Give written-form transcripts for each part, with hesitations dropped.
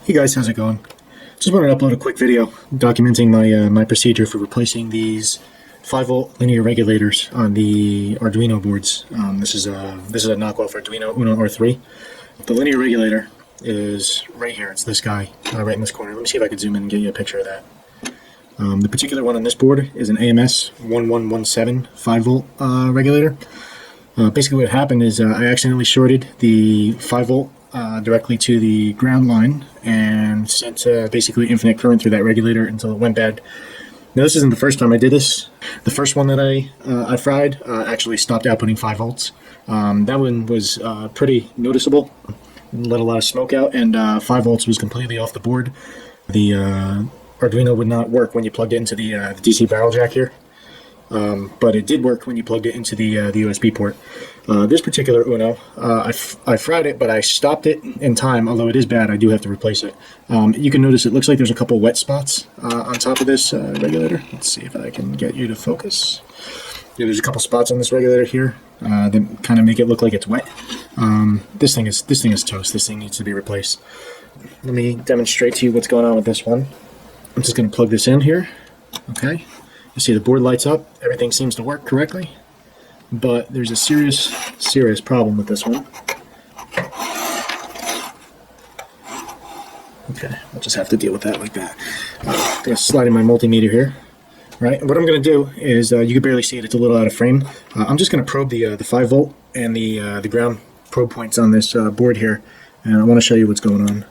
Hey guys, how's it going? Just wanted to upload a quick video documenting my procedure for replacing these 5-volt linear regulators on the Arduino boards. This is a knockoff Arduino Uno R3. The linear regulator is right here. It's this guy right in this corner. Let me see if I can zoom in and get you a picture of that. The particular one on this board is an AMS1117 5-volt regulator. Basically what happened is I accidentally shorted the 5-volt directly to the ground line and sent basically infinite current through that regulator until it went bad. Now this isn't the first time I did this. The first one that I fried actually stopped outputting 5 volts. That one was pretty noticeable. Let a lot of smoke out, and 5 volts was completely off the board. The Arduino would not work when you plugged it into the DC barrel jack here. But it did work when you plugged it into the USB port. This particular Uno, I fried it, but I stopped it in time. Although it is bad, I do have to replace it. You can notice it looks like there's a couple wet spots on top of this regulator. Let's see if I can get you to focus. Yeah, there's a couple spots on this regulator here that kind of make it look like it's wet. This thing is toast. This thing needs to be replaced. Let me demonstrate to you what's going on with this one. I'm just going to plug this in here. Okay. You see the board lights up, everything seems to work correctly, but there's a serious problem with this one. Okay, I'll just have to deal with that like that. I'm going to slide in my multimeter here. Right, what I'm going to do is, you can barely see it, it's a little out of frame. I'm just going to probe the 5 volt and the ground probe points on this board here, and I want to show you what's going on.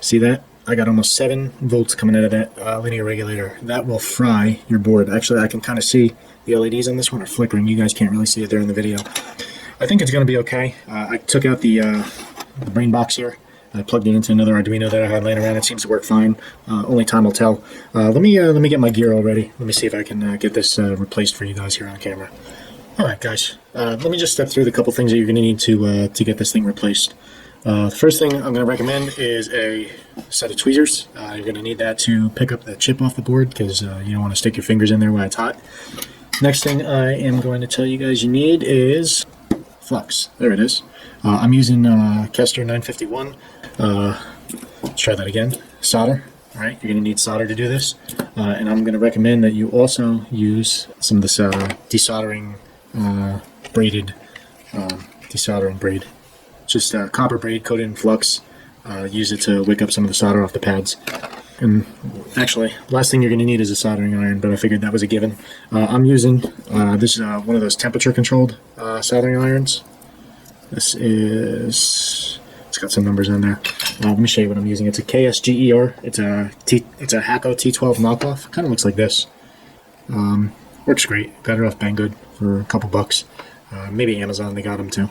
See that? I got almost 7 volts coming out of that linear regulator. That will fry your board. Actually, I can kind of see the LEDs on this one are flickering. You guys can't really see it there in the video. I think it's going to be okay. I took out the brain box here. I plugged it into another Arduino that I had laying around. It seems to work fine. Only time will tell. Let me get my gear all ready. Let me see if I can get this replaced for you guys here on camera. All right, guys. Let me just step through the couple things that you're going to need to get this thing replaced. The first thing I'm going to recommend is a set of tweezers. You're going to need that to pick up the chip off the board because you don't want to stick your fingers in there while it's hot. Next thing I am going to tell you guys you need is flux. There it is. I'm using Kester 951. Let's try that again. Solder. All right, you're going to need solder to do this. And I'm going to recommend that you also use some of this desoldering braided desoldering braid. Just copper braid coated in flux. Use it to wick up some of the solder off the pads. And actually, last thing you're going to need is a soldering iron, but I figured that was a given. I'm using this is one of those temperature controlled soldering irons. This is, it's got some numbers on there. Let me show you what I'm using. It's a KSGER. It's a Hacko T12 knockoff. Kind of looks like this. Works great. Got it off Banggood for a couple bucks. Maybe Amazon, they got them too.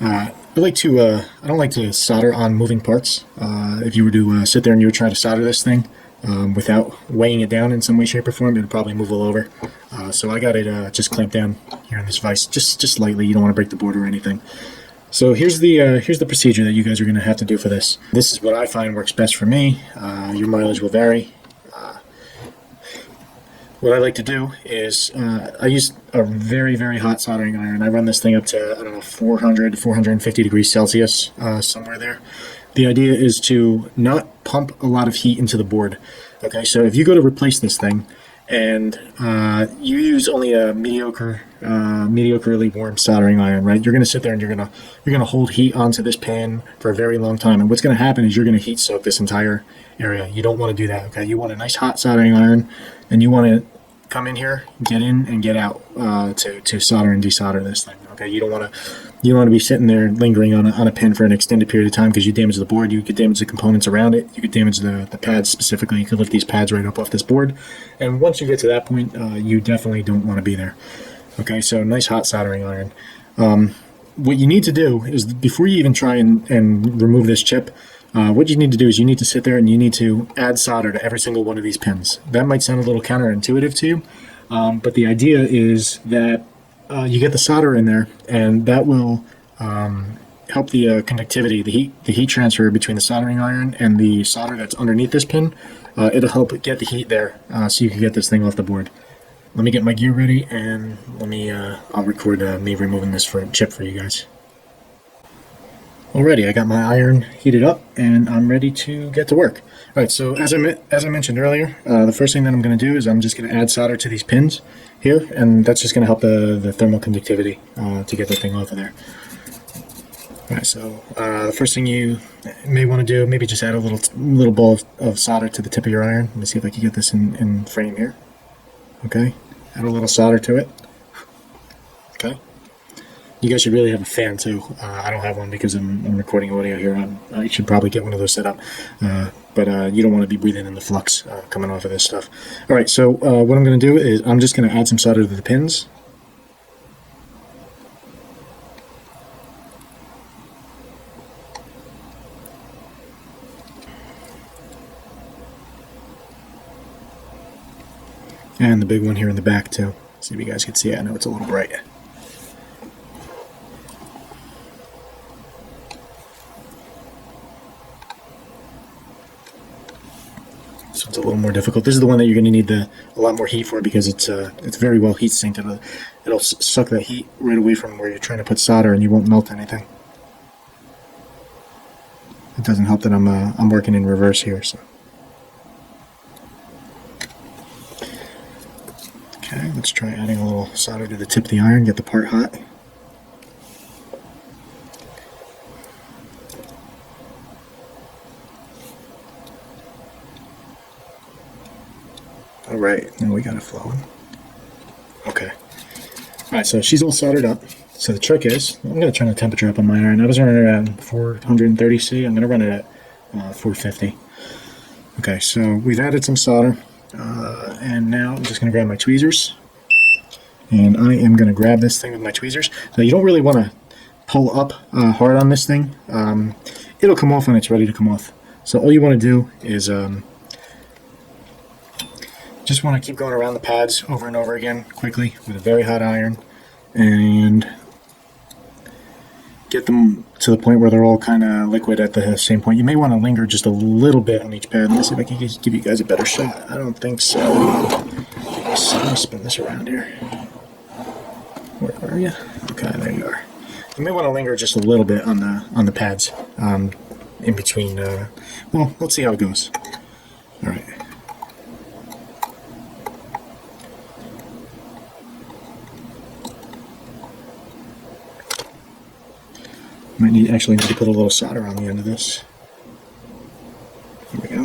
I don't like to solder on moving parts. If you were to sit there and you were trying to solder this thing without weighing it down in some way, shape, or form, it would probably move all over. So I got it just clamped down here in this vise, just lightly. You don't want to break the board or anything. So here's the procedure that you guys are going to have to do for this. This is what I find works best for me. Your mileage will vary. What I like to do is I use a very, very hot soldering iron. I run this thing up to, I don't know, 400 to 450 degrees Celsius, somewhere there. The idea is to not pump a lot of heat into the board. Okay, so if you go to replace this thing and you use only a mediocrely warm soldering iron, right? You're going to sit there and you're going to hold heat onto this pan for a very long time. And what's going to happen is you're going to heat soak this entire area. You don't want to do that. Okay, you want a nice hot soldering iron, and you want to come in here, get in, and get out to solder and desolder this thing. Okay, you don't want to be sitting there lingering on a pin for an extended period of time because you damage the board. You could damage the components around it. You could damage the pads specifically. You could lift these pads right up off this board. And once you get to that point, you definitely don't want to be there. Okay, so nice hot soldering iron. What you need to do is before you even try and remove this chip, what you need to do is you need to sit there and you need to add solder to every single one of these pins. That might sound a little counterintuitive to you, but the idea is that you get the solder in there, and that will help the conductivity, the heat transfer between the soldering iron and the solder that's underneath this pin. It'll help get the heat there so you can get this thing off the board. Let me get my gear ready, and I'll record me removing this chip for you guys. Alrighty, I got my iron heated up and I'm ready to get to work. Alright, so as I mentioned earlier, the first thing that I'm going to do is I'm just going to add solder to these pins here, and that's just going to help the thermal conductivity to get the thing off of there. Alright, so the first thing you may want to do, maybe just add a little ball of solder to the tip of your iron. Let me see if I can get this in frame here. Okay, add a little solder to it. Okay. You guys should really have a fan too. I don't have one because I'm recording audio here. I should probably get one of those set up. But you don't want to be breathing in the flux coming off of this stuff. All right, so what I'm going to do is I'm just going to add some solder to the pins. And the big one here in the back too. See if you guys can see it. I know it's a little bright. So it's a little more difficult. This is the one that you're going to need a lot more heat for because it's very well heat sinked. It'll suck that heat right away from where you're trying to put solder, and you won't melt anything. It doesn't help that I'm working in reverse here. So okay, let's try adding a little solder to the tip of the iron. Get the part hot. Alright, now we got it flowing. Okay. Alright, so she's all soldered up. So the trick is, I'm going to turn the temperature up on my iron. I was running it at 430 C. I'm going to run it at 450. Okay, so we've added some solder. And now I'm just going to grab my tweezers. And I am going to grab this thing with my tweezers. So you don't really want to pull up hard on this thing. It'll come off when it's ready to come off. So all you want to do is just want to keep going around the pads over and over again quickly with a very hot iron and get them to the point where they're all kind of liquid at the same point. You may want to linger just a little bit on each pad. Let's see if I can give you guys a better shot. I don't think so. Let me spin this around here. Where are you? Okay, there you are. You may want to linger just a little bit on the pads in between. Well, let's see how it goes. All right. Might actually need to put a little solder on the end of this. There we go.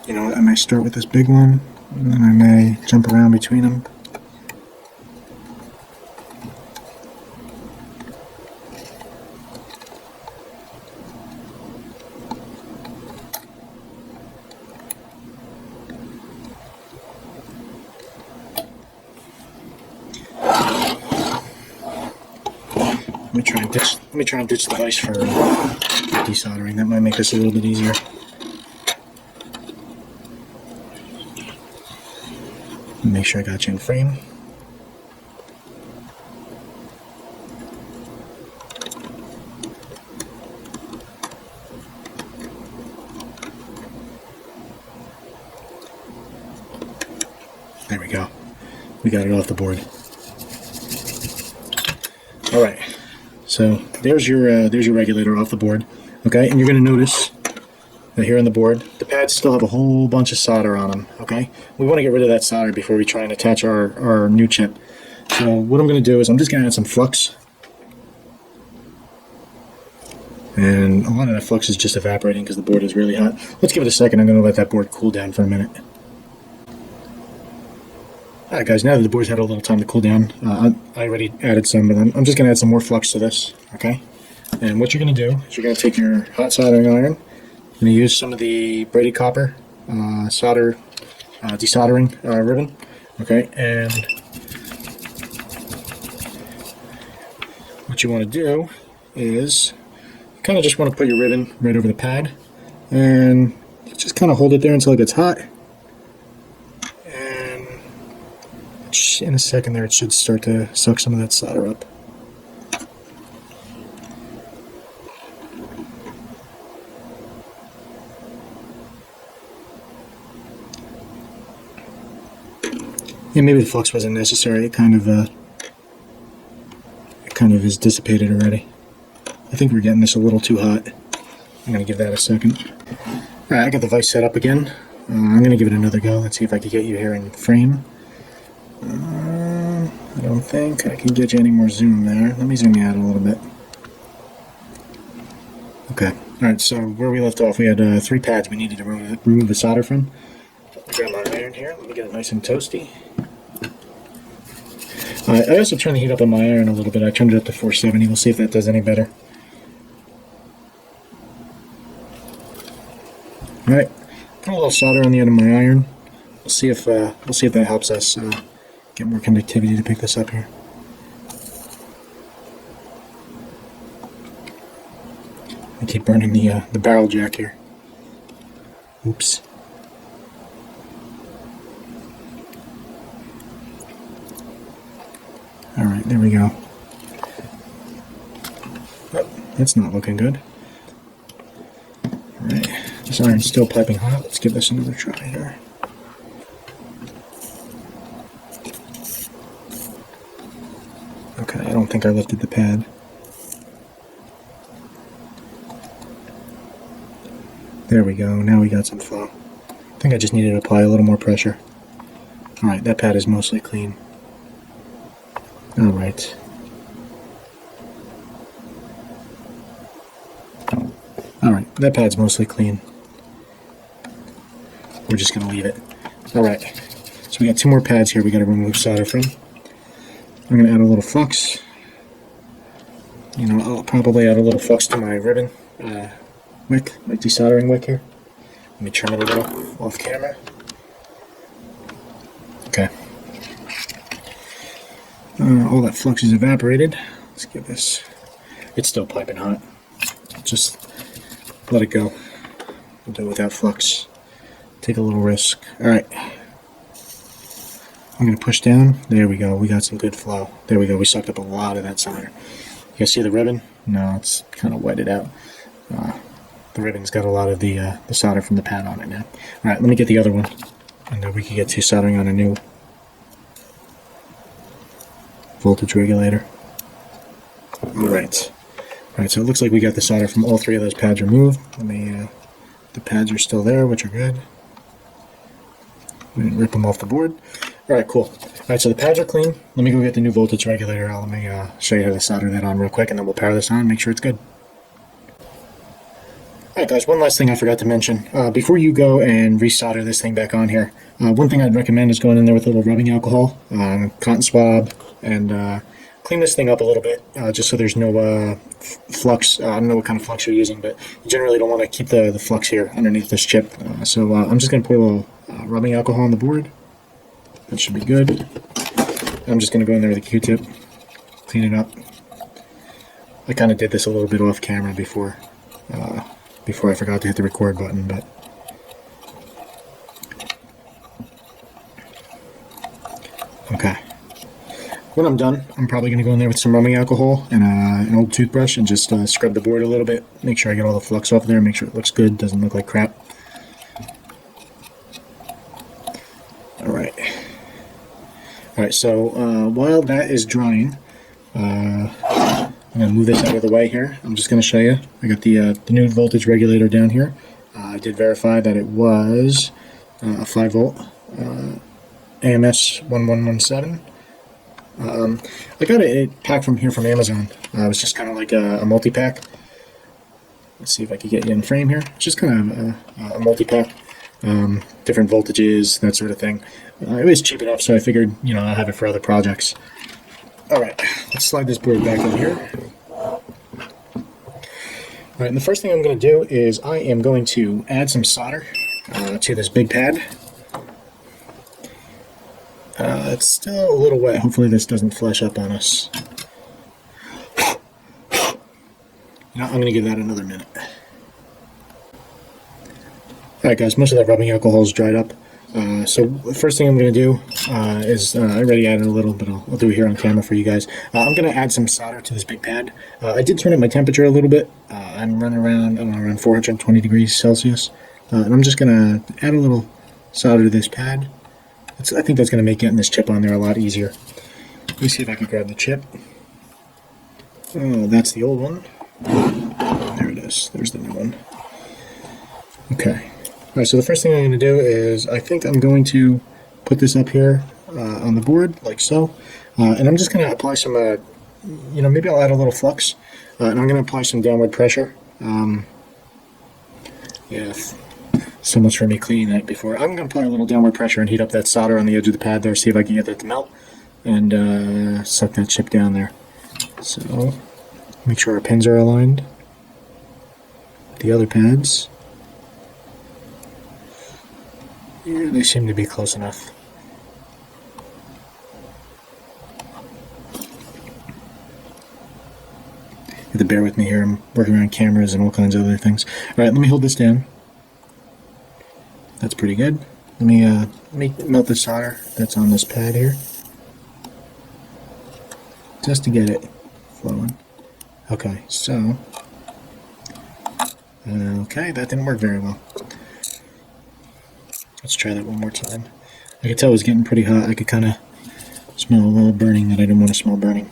You know what, I may start with this big one, and then I may jump around between them. Let me try and ditch the vise for desoldering. That might make this a little bit easier. Make sure I got you in frame. There we go. We got it off the board. All right. So there's your regulator off the board, okay? And you're going to notice that here on the board, the pads still have a whole bunch of solder on them, okay? We want to get rid of that solder before we try and attach our new chip. So what I'm going to do is I'm just going to add some flux. And a lot of that flux is just evaporating because the board is really hot. Let's give it a second. I'm going to let that board cool down for a minute. Alright guys, now that the board's had a little time to cool down, I already added some, but I'm just going to add some more flux to this, okay? And what you're going to do is you're going to take your hot soldering iron, you're going to use some of the braided copper solder desoldering ribbon, okay? And what you want to do is you kind of just want to put your ribbon right over the pad, and just kind of hold it there until it gets hot. In a second there, it should start to suck some of that solder up. Yeah, maybe the flux wasn't necessary. It kind of is dissipated already. I think we're getting this a little too hot. I'm gonna give that a second. All right, I got the vise set up again. I'm gonna give it another go. Let's see if I can get you here in frame. I don't think I can get you any more zoom there. Let me zoom you out a little bit. Okay. All right. So where we left off, we had 3 pads we needed to remove the solder from. I grab my iron here. Let me get it nice and toasty. I also turned the heat up on my iron a little bit. I turned it up to 470. We'll see if that does any better. All right. Put a little solder on the end of my iron. We'll see if that helps us get more conductivity to pick this up here. I keep burning the barrel jack here. Oops. All right, there we go. Oh, that's not looking good. All right, this iron's still piping hot. Let's give this another try here. Okay, I don't think I lifted the pad. There we go, now we got some flow. I think I just needed to apply a little more pressure. Alright, that pad is mostly clean. Alright. Alright, that pad's mostly clean. We're just going to leave it. Alright, so we got 2 more pads here we got to remove solder from. I'm going to add a little flux. You know, I'll probably add a little flux to my ribbon wick, my desoldering wick here. Let me trim it a little off camera. Okay. All that flux is evaporated. Let's give this. It's still piping hot. Just let it go. We'll do it without flux. Take a little risk. Alright. I'm going to push down. There we go. We got some good flow. There we go. We sucked up a lot of that solder. You guys see the ribbon? No, it's kind of wetted out. The ribbon's got a lot of the solder from the pad on it now. Alright, let me get the other one. And then we can get to soldering on a new voltage regulator. Alright. Alright, so it looks like we got the solder from all 3 of those pads removed. Let me, the pads are still there, which are good. We didn't rip them off the board. Alright, cool. Alright, so the pads are clean. Let me go get the new voltage regulator. Let me show you how to solder that on real quick, and then we'll power this on and make sure it's good. Alright guys, one last thing I forgot to mention. Before you go and resolder this thing back on here, one thing I'd recommend is going in there with a little rubbing alcohol, cotton swab, and clean this thing up a little bit, just so there's no flux. I don't know what kind of flux you're using, but you generally don't want to keep the flux here underneath this chip. So I'm just going to pour a little rubbing alcohol on the board. That should be good. I'm just going to go in there with a Q-tip, clean it up. I kind of did this a little bit off camera before I forgot to hit the record button, but okay. When I'm done, I'm probably going to go in there with some rubbing alcohol and an old toothbrush and just scrub the board a little bit. Make sure I get all the flux off there, make sure it looks good, doesn't look like crap. Alright. Alright, so while that is drying, I'm going to move this out of the way here. I'm just going to show you. I got the new voltage regulator down here. I did verify that it was a 5 volt AMS1117. I got a pack from here from Amazon. It was just kind of like a multi-pack. Let's see if I can get you in frame here. It's just kind of a multi-pack. Different voltages, that sort of thing. It was cheap enough, so I figured, you know, I'll have it for other projects. Alright, let's slide this board back in here. Alright, and the first thing I'm going to do is I am going to add some solder to this big pad. It's still a little wet. Hopefully this doesn't flash up on us. You know, I'm going to give that another minute. Alright guys, most of that rubbing alcohol is dried up. So the first thing I'm going to do is, I already added a little, but I'll do it here on camera for you guys. I'm going to add some solder to this big pad. I did turn up my temperature a little bit. I'm running around, I don't know, around 420 degrees Celsius. And I'm just going to add a little solder to this pad. I think that's going to make getting this chip on there a lot easier. Let me see if I can grab the chip. Oh, that's the old one. There it is. There's the new one. Okay. Alright, so the first thing I'm going to do is I think I'm going to put this up here on the board, like so. And I'm just going to apply some, maybe I'll add a little flux. And I'm going to apply some downward pressure. Yeah, so much for me cleaning that before. I'm going to apply a little downward pressure and heat up that solder on the edge of the pad there, see if I can get that to melt. And suck that chip down there. So, make sure our pins are aligned. The other pads. Yeah, they seem to be close enough. You have to bear with me here, I'm working around cameras and all kinds of other things. Alright, let me hold this down. That's pretty good. Let me melt the solder that's on this pad here. Just to get it flowing. Okay, so... okay, that didn't work very well. Let's try that one more time. I could tell it was getting pretty hot. I could kind of smell a little burning that I didn't want to smell burning.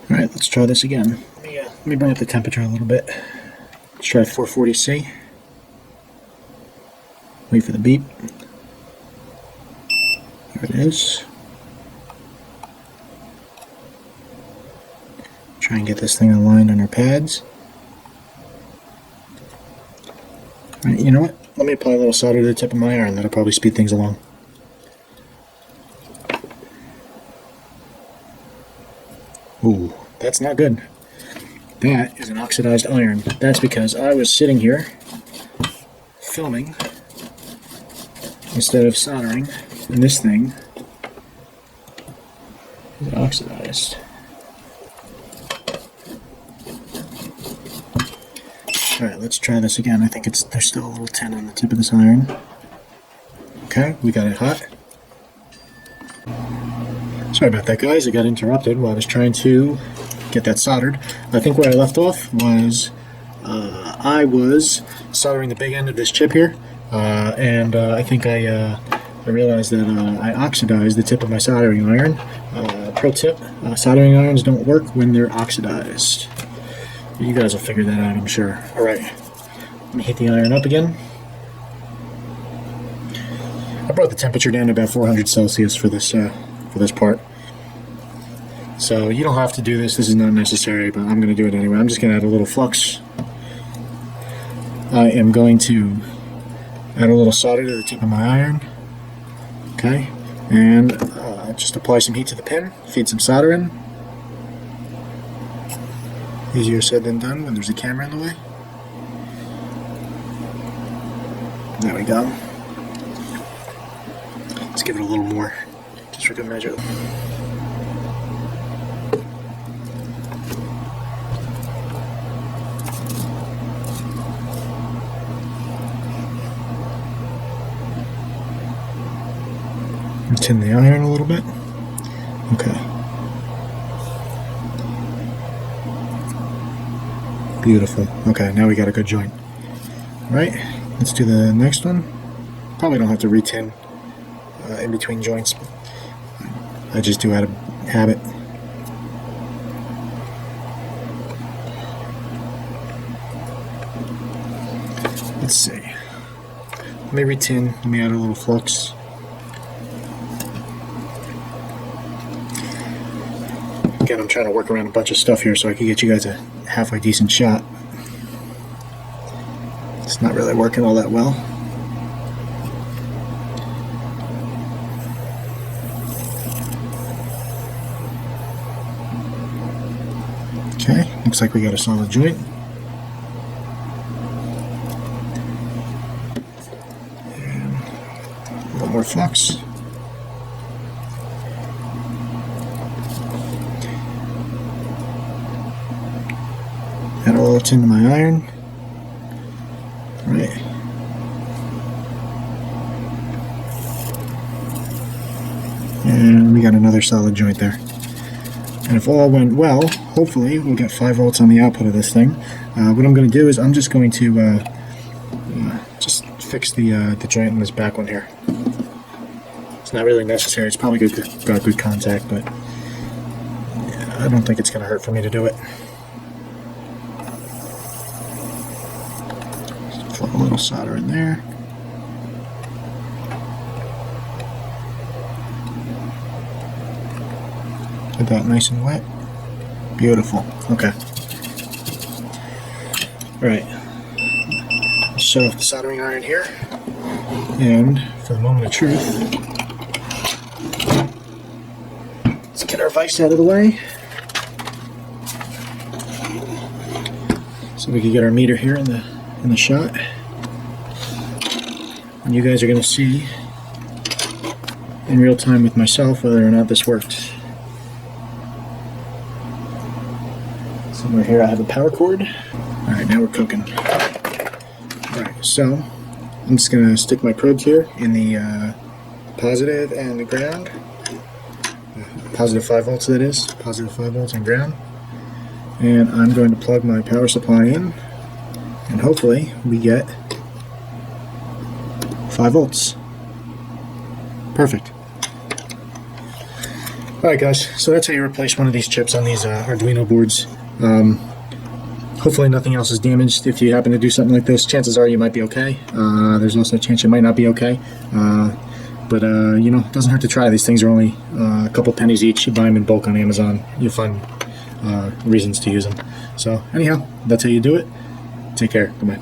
Alright, let's try this again. Let me bring up the temperature a little bit. Let's try 440C. Wait for the beep. There it is. Try and get this thing aligned on our pads. Alright, you know what? Let me apply a little solder to the tip of my iron. That'll probably speed things along. Ooh, that's not good. That is an oxidized iron. That's because I was sitting here filming instead of soldering, and this thing is oxidized. Alright, let's try this again. I think there's still a little tin on the tip of this iron. Okay, we got it hot. Sorry about that, guys. I got interrupted while I was trying to get that soldered. I think where I left off was I was soldering the big end of this chip here, and I think I realized that I oxidized the tip of my soldering iron. Pro tip, soldering irons don't work when they're oxidized. You guys will figure that out, I'm sure. Alright, let me heat the iron up again. I brought the temperature down to about 400 Celsius for this part. So you don't have to do this, this is not necessary, but I'm going to do it anyway. I'm just going to add a little flux. I am going to add a little solder to the tip of my iron. Okay, and just apply some heat to the pin, feed some solder in. Easier said than done when there's a camera in the way. There we go. Let's give it a little more, just for good measure. Tin the iron a little bit. Okay. Beautiful. Okay, now we got a good joint. Alright, let's do the next one. Probably don't have to re-tin in between joints. I just do out of habit. Let's see. Let me re-tin. Let me add a little flux. Again, I'm trying to work around a bunch of stuff here so I can get you guys a halfway decent shot. It's not really working all that well. Okay, looks like we got a solid joint. And a little more flux. Add a little tin to my iron. Right. And we got another solid joint there. And if all went well, hopefully we'll get 5 volts on the output of this thing. What I'm going to do is I'm just going to just fix the joint in this back one here. It's not really necessary. It's probably got good contact, but I don't think it's going to hurt for me to do it. Just throw a little solder in there. Get that nice and wet. Beautiful. Okay. Alright. Shut off the soldering iron here. And for the moment of truth, let's get our vise out of the way. So we can get our meter here in the shot. And you guys are going to see in real time with myself whether or not this worked. Somewhere here I have a power cord. Alright, now we're cooking. Alright, so I'm just going to stick my probes here in the positive and the ground. Positive 5 volts, that is. Positive 5 volts and ground. And I'm going to plug my power supply in, and hopefully we get 5 volts. Perfect. Alright guys, so that's how you replace one of these chips on these Arduino boards. Hopefully nothing else is damaged. If you happen to do something like this, chances are you might be okay. There's also a chance you might not be okay. But you know, it doesn't hurt to try. These things are only a couple pennies each. You buy them in bulk on Amazon. You'll find reasons to use them. So anyhow, that's how you do it. Take care. Goodbye.